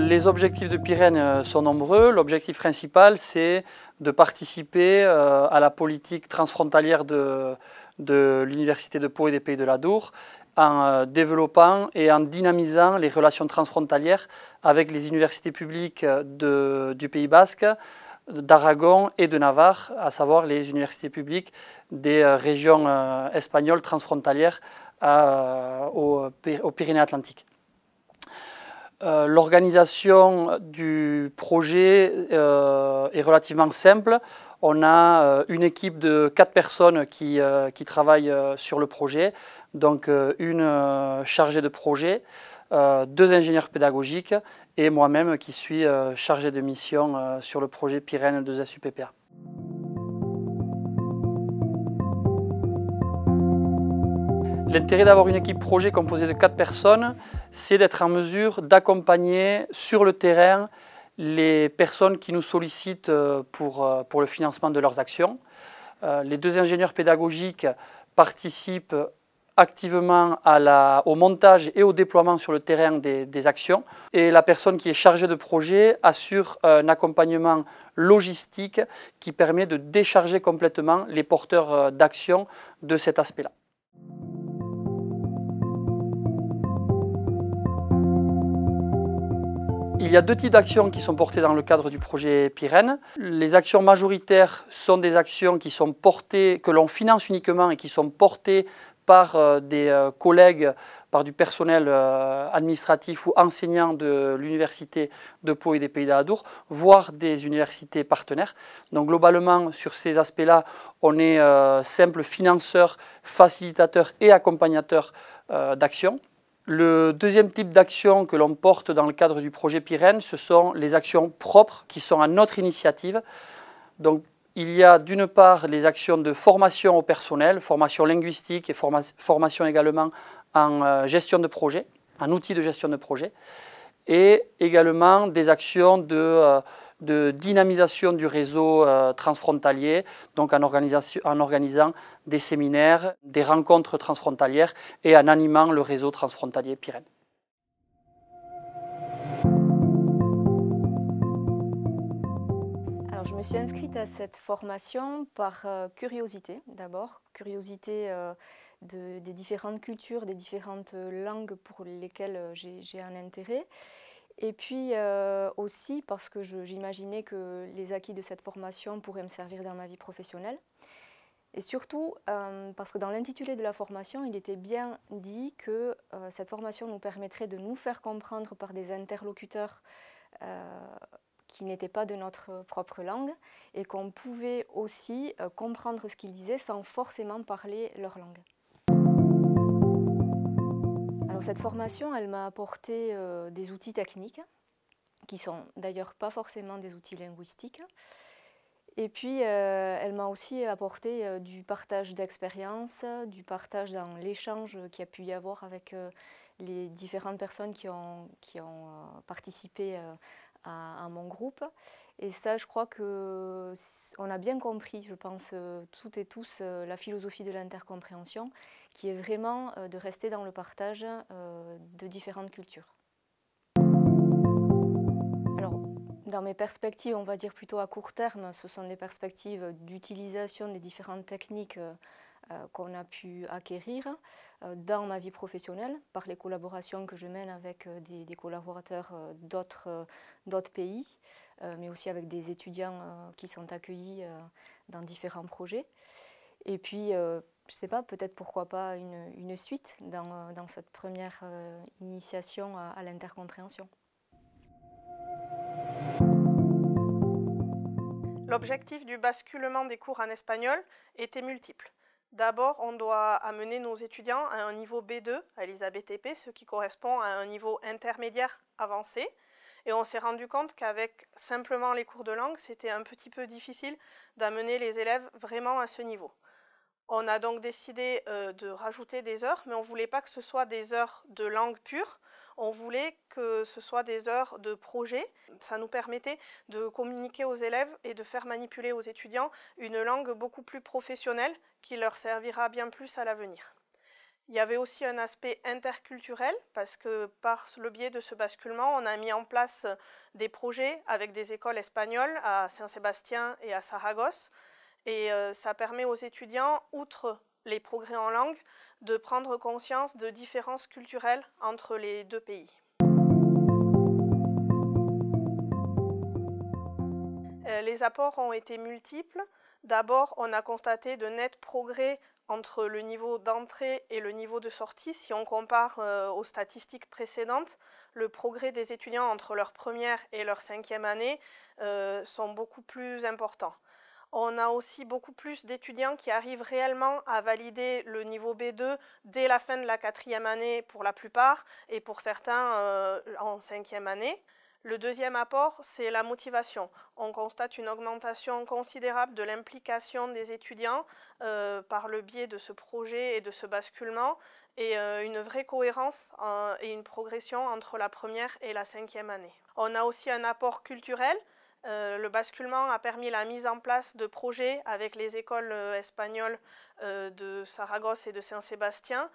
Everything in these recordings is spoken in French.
Les objectifs de Pyrène sont nombreux. L'objectif principal, c'est de participer à la politique transfrontalière de l'Université de Pau et des Pays de l'Adour en développant et en dynamisant les relations transfrontalières avec les universités publiques du Pays Basque, d'Aragon et de Navarre, à savoir les universités publiques des régions espagnoles transfrontalières aux Pyrénées-Atlantiques. L'organisation du projet est relativement simple. On a une équipe de 4 personnes qui travaillent sur le projet, donc une chargée de projet, 2 ingénieurs pédagogiques et moi-même qui suis chargé de mission sur le projet Pyrène 2SUPPA. L'intérêt d'avoir une équipe projet composée de 4 personnes, c'est d'être en mesure d'accompagner sur le terrain les personnes qui nous sollicitent pour le financement de leurs actions. Les 2 ingénieurs pédagogiques participent activement au montage et au déploiement sur le terrain des actions. Et la personne qui est chargée de projet assure un accompagnement logistique qui permet de décharger complètement les porteurs d'actions de cet aspect-là. Il y a 2 types d'actions qui sont portées dans le cadre du projet Pyrène. Les actions majoritaires sont des actions qui sont portées, que l'on finance uniquement et qui sont portées par des collègues, par du personnel administratif ou enseignant de l'Université de Pau et des Pays de l'Adour, voire des universités partenaires. Donc globalement, sur ces aspects-là, on est simple financeur, facilitateur et accompagnateur d'actions. Le deuxième type d'action que l'on porte dans le cadre du projet Pyrène, ce sont les actions propres qui sont à notre initiative. Donc, il y a d'une part les actions de formation au personnel, formation linguistique et formation également en gestion de projet, en outils de gestion de projet, et également des actions de dynamisation du réseau transfrontalier, donc en organisant des séminaires, des rencontres transfrontalières et en animant le réseau transfrontalier Pyrène. Alors, je me suis inscrite à cette formation par curiosité d'abord, curiosité des différentes cultures, des différentes langues pour lesquelles j'ai un intérêt. Et puis aussi parce que j'imaginais que les acquis de cette formation pourraient me servir dans ma vie professionnelle. Et surtout parce que dans l'intitulé de la formation, il était bien dit que cette formation nous permettrait de nous faire comprendre par des interlocuteurs qui n'étaient pas de notre propre langue et qu'on pouvait aussi comprendre ce qu'ils disaient sans forcément parler leur langue. Alors, cette formation, elle m'a apporté des outils techniques, qui sont d'ailleurs pas forcément des outils linguistiques. Et puis, elle m'a aussi apporté du partage d'expériences, du partage dans l'échange qu'il y a pu y avoir avec les différentes personnes qui ont participé à mon groupe. Et ça, je crois qu'on a bien compris, je pense, toutes et tous, la philosophie de l'intercompréhension, qui est vraiment de rester dans le partage de différentes cultures. Alors, dans mes perspectives, on va dire plutôt à court terme, ce sont des perspectives d'utilisation des différentes techniques qu'on a pu acquérir dans ma vie professionnelle, par les collaborations que je mène avec des collaborateurs d'autres pays, mais aussi avec des étudiants qui sont accueillis dans différents projets. Et puis, je ne sais pas, peut-être pourquoi pas une suite dans cette première initiation à l'intercompréhension. L'objectif du basculement des cours en espagnol était multiple. D'abord, on doit amener nos étudiants à un niveau B2 à l'ISABTP, ce qui correspond à un niveau intermédiaire avancé. Et on s'est rendu compte qu'avec simplement les cours de langue, c'était un petit peu difficile d'amener les élèves vraiment à ce niveau. On a donc décidé de rajouter des heures, mais on ne voulait pas que ce soit des heures de langue pure. On voulait que ce soit des heures de projet. Ça nous permettait de communiquer aux élèves et de faire manipuler aux étudiants une langue beaucoup plus professionnelle qui leur servira bien plus à l'avenir. Il y avait aussi un aspect interculturel parce que par le biais de ce basculement, on a mis en place des projets avec des écoles espagnoles à Saint-Sébastien et à Saragosse. Et ça permet aux étudiants, outre les progrès en langue, de prendre conscience de différences culturelles entre les deux pays. Les apports ont été multiples. D'abord, on a constaté de nets progrès entre le niveau d'entrée et le niveau de sortie. Si on compare aux statistiques précédentes, le progrès des étudiants entre leur première et leur 5e année sont beaucoup plus importants. On a aussi beaucoup plus d'étudiants qui arrivent réellement à valider le niveau B2 dès la fin de la 4e année pour la plupart, et pour certains en 5e année. Le deuxième apport, c'est la motivation. On constate une augmentation considérable de l'implication des étudiants par le biais de ce projet et de ce basculement, et une vraie cohérence et une progression entre la première et la 5e année. On a aussi un apport culturel. Le basculement a permis la mise en place de projets avec les écoles espagnoles de Saragosse et de Saint-Sébastien.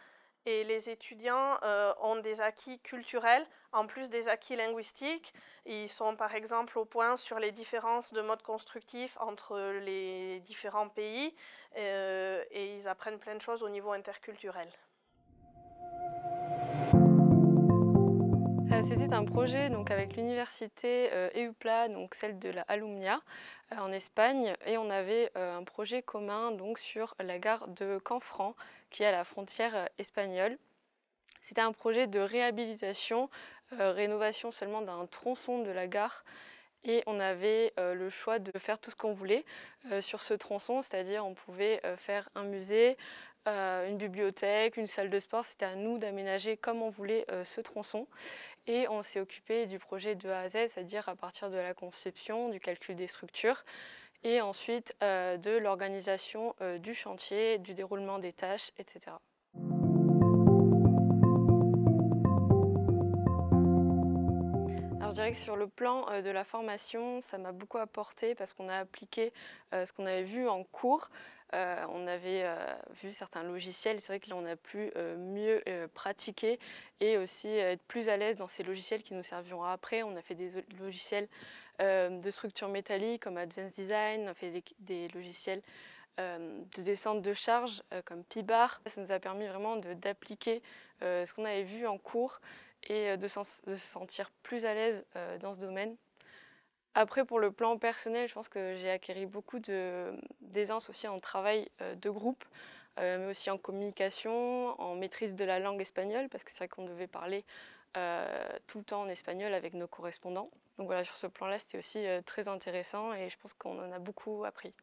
Et les étudiants ont des acquis culturels, en plus des acquis linguistiques. Ils sont par exemple au point sur les différences de modes constructifs entre les différents pays et ils apprennent plein de choses au niveau interculturel. C'était un projet donc, avec l'université EUPLA, donc celle de la Alumnia en Espagne, et on avait un projet commun donc, sur la gare de Canfranc qui est à la frontière espagnole. C'était un projet de réhabilitation, rénovation seulement d'un tronçon de la gare, et on avait le choix de faire tout ce qu'on voulait sur ce tronçon, c'est-à-dire on pouvait faire un musée, une bibliothèque, une salle de sport. C'était à nous d'aménager comme on voulait ce tronçon. Et on s'est occupé du projet de A à Z, c'est-à-dire à partir de la conception, du calcul des structures, et ensuite de l'organisation du chantier, du déroulement des tâches, etc. Alors, je dirais que sur le plan de la formation, ça m'a beaucoup apporté parce qu'on a appliqué ce qu'on avait vu en cours. On avait vu certains logiciels, c'est vrai que là on a pu mieux pratiquer et aussi être plus à l'aise dans ces logiciels qui nous serviront après. On a fait des logiciels de structure métallique comme Advanced Design, on a fait des logiciels de descente de charge comme P-Bar. Ça nous a permis vraiment d'appliquer ce qu'on avait vu en cours et de se sentir plus à l'aise dans ce domaine. Après, pour le plan personnel, je pense que j'ai acquis beaucoup d'aisance aussi en travail de groupe, mais aussi en communication, en maîtrise de la langue espagnole, parce que c'est vrai qu'on devait parler tout le temps en espagnol avec nos correspondants. Donc voilà, sur ce plan-là, c'était aussi très intéressant et je pense qu'on en a beaucoup appris.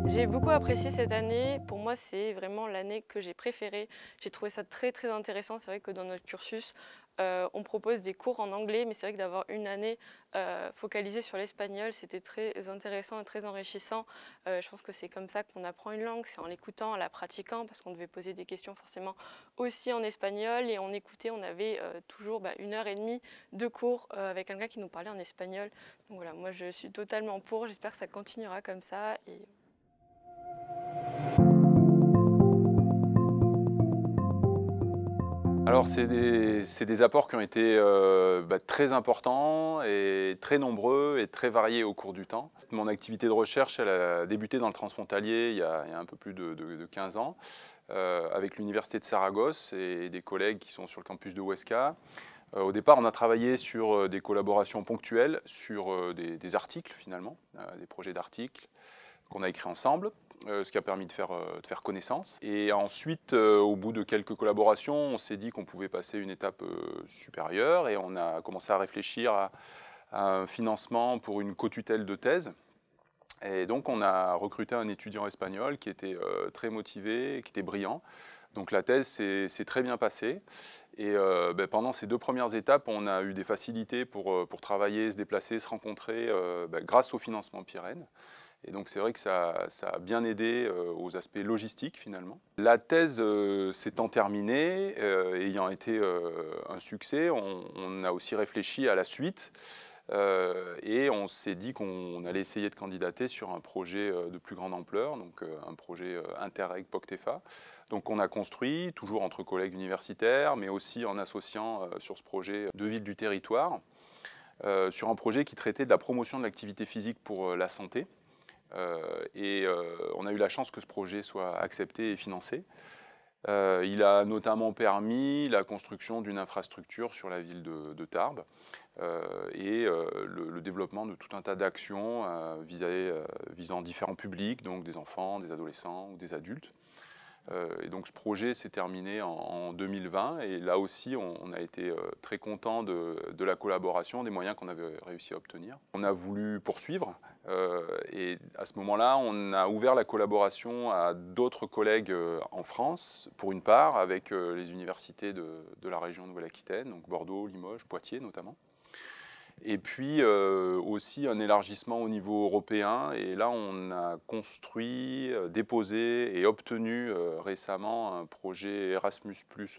J'ai beaucoup apprécié cette année. Pour moi, c'est vraiment l'année que j'ai préférée. J'ai trouvé ça très très intéressant. C'est vrai que dans notre cursus, on propose des cours en anglais, mais c'est vrai que d'avoir une année focalisée sur l'espagnol, c'était très intéressant et très enrichissant. Je pense que c'est comme ça qu'on apprend une langue, c'est en l'écoutant, en la pratiquant, parce qu'on devait poser des questions forcément aussi en espagnol, et on écoutait, on avait toujours 1h30 de cours avec quelqu'un qui nous parlait en espagnol. Donc voilà, moi je suis totalement pour, j'espère que ça continuera comme ça. Alors c'est des apports qui ont été très importants et très nombreux et très variés au cours du temps. Mon activité de recherche, elle a débuté dans le transfrontalier il y a un peu plus de 15 ans avec l'université de Saragosse et des collègues qui sont sur le campus de Huesca. Au départ, on a travaillé sur des collaborations ponctuelles, sur des articles finalement, des projets d'articles qu'on a écrits ensemble. Ce qui a permis de faire connaissance. Et ensuite, au bout de quelques collaborations, on s'est dit qu'on pouvait passer une étape supérieure et on a commencé à réfléchir à un financement pour une co-tutelle de thèse. Et donc on a recruté un étudiant espagnol qui était très motivé, qui était brillant. Donc la thèse s'est très bien passée. Et pendant ces 2 premières étapes, on a eu des facilités pour travailler, se déplacer, se rencontrer grâce au financement Pirenne. Et donc c'est vrai que ça a bien aidé aux aspects logistiques finalement. La thèse s'étant terminée, ayant été un succès, on a aussi réfléchi à la suite. Et on s'est dit qu'on allait essayer de candidater sur un projet de plus grande ampleur, donc un projet Interreg POCTEFA. Donc on a construit, toujours entre collègues universitaires, mais aussi en associant sur ce projet 2 villes du territoire, sur un projet qui traitait de la promotion de l'activité physique pour la santé. On a eu la chance que ce projet soit accepté et financé. Il a notamment permis la construction d'une infrastructure sur la ville de Tarbes le développement de tout un tas d'actions visant différents publics, donc des enfants, des adolescents ou des adultes. Et donc ce projet s'est terminé en 2020 et là aussi on a été très content de la collaboration, des moyens qu'on avait réussi à obtenir. On a voulu poursuivre et à ce moment-là on a ouvert la collaboration à d'autres collègues en France, pour une part avec les universités de la région Nouvelle-Aquitaine, donc Bordeaux, Limoges, Poitiers notamment. Et puis aussi un élargissement au niveau européen. Et là, on a construit, déposé et obtenu récemment un projet Erasmus+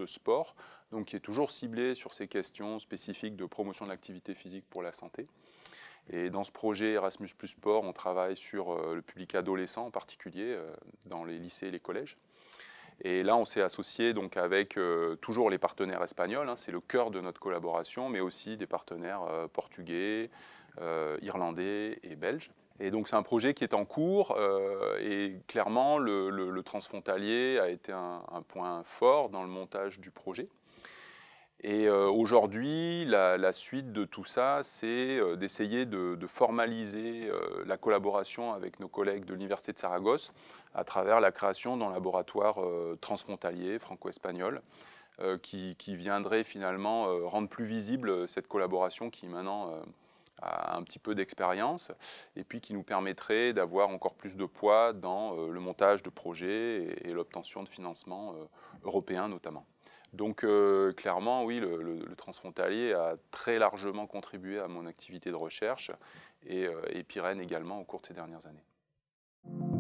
Sport, donc qui est toujours ciblé sur ces questions spécifiques de promotion de l'activité physique pour la santé. Et dans ce projet Erasmus+ Sport, on travaille sur le public adolescent en particulier, dans les lycées et les collèges. Et là, on s'est associé donc avec toujours les partenaires espagnols, hein, c'est le cœur de notre collaboration, mais aussi des partenaires portugais, irlandais et belges. Et donc c'est un projet qui est en cours et clairement le transfrontalier a été un point fort dans le montage du projet. Et aujourd'hui, la suite de tout ça, c'est d'essayer de formaliser la collaboration avec nos collègues de l'Université de Saragosse à travers la création d'un laboratoire transfrontalier franco-espagnol qui viendrait finalement rendre plus visible cette collaboration qui maintenant a un petit peu d'expérience et puis qui nous permettrait d'avoir encore plus de poids dans le montage de projets et l'obtention de financements européens notamment. Donc clairement, oui, le transfrontalier a très largement contribué à mon activité de recherche et Pyrène également au cours de ces dernières années.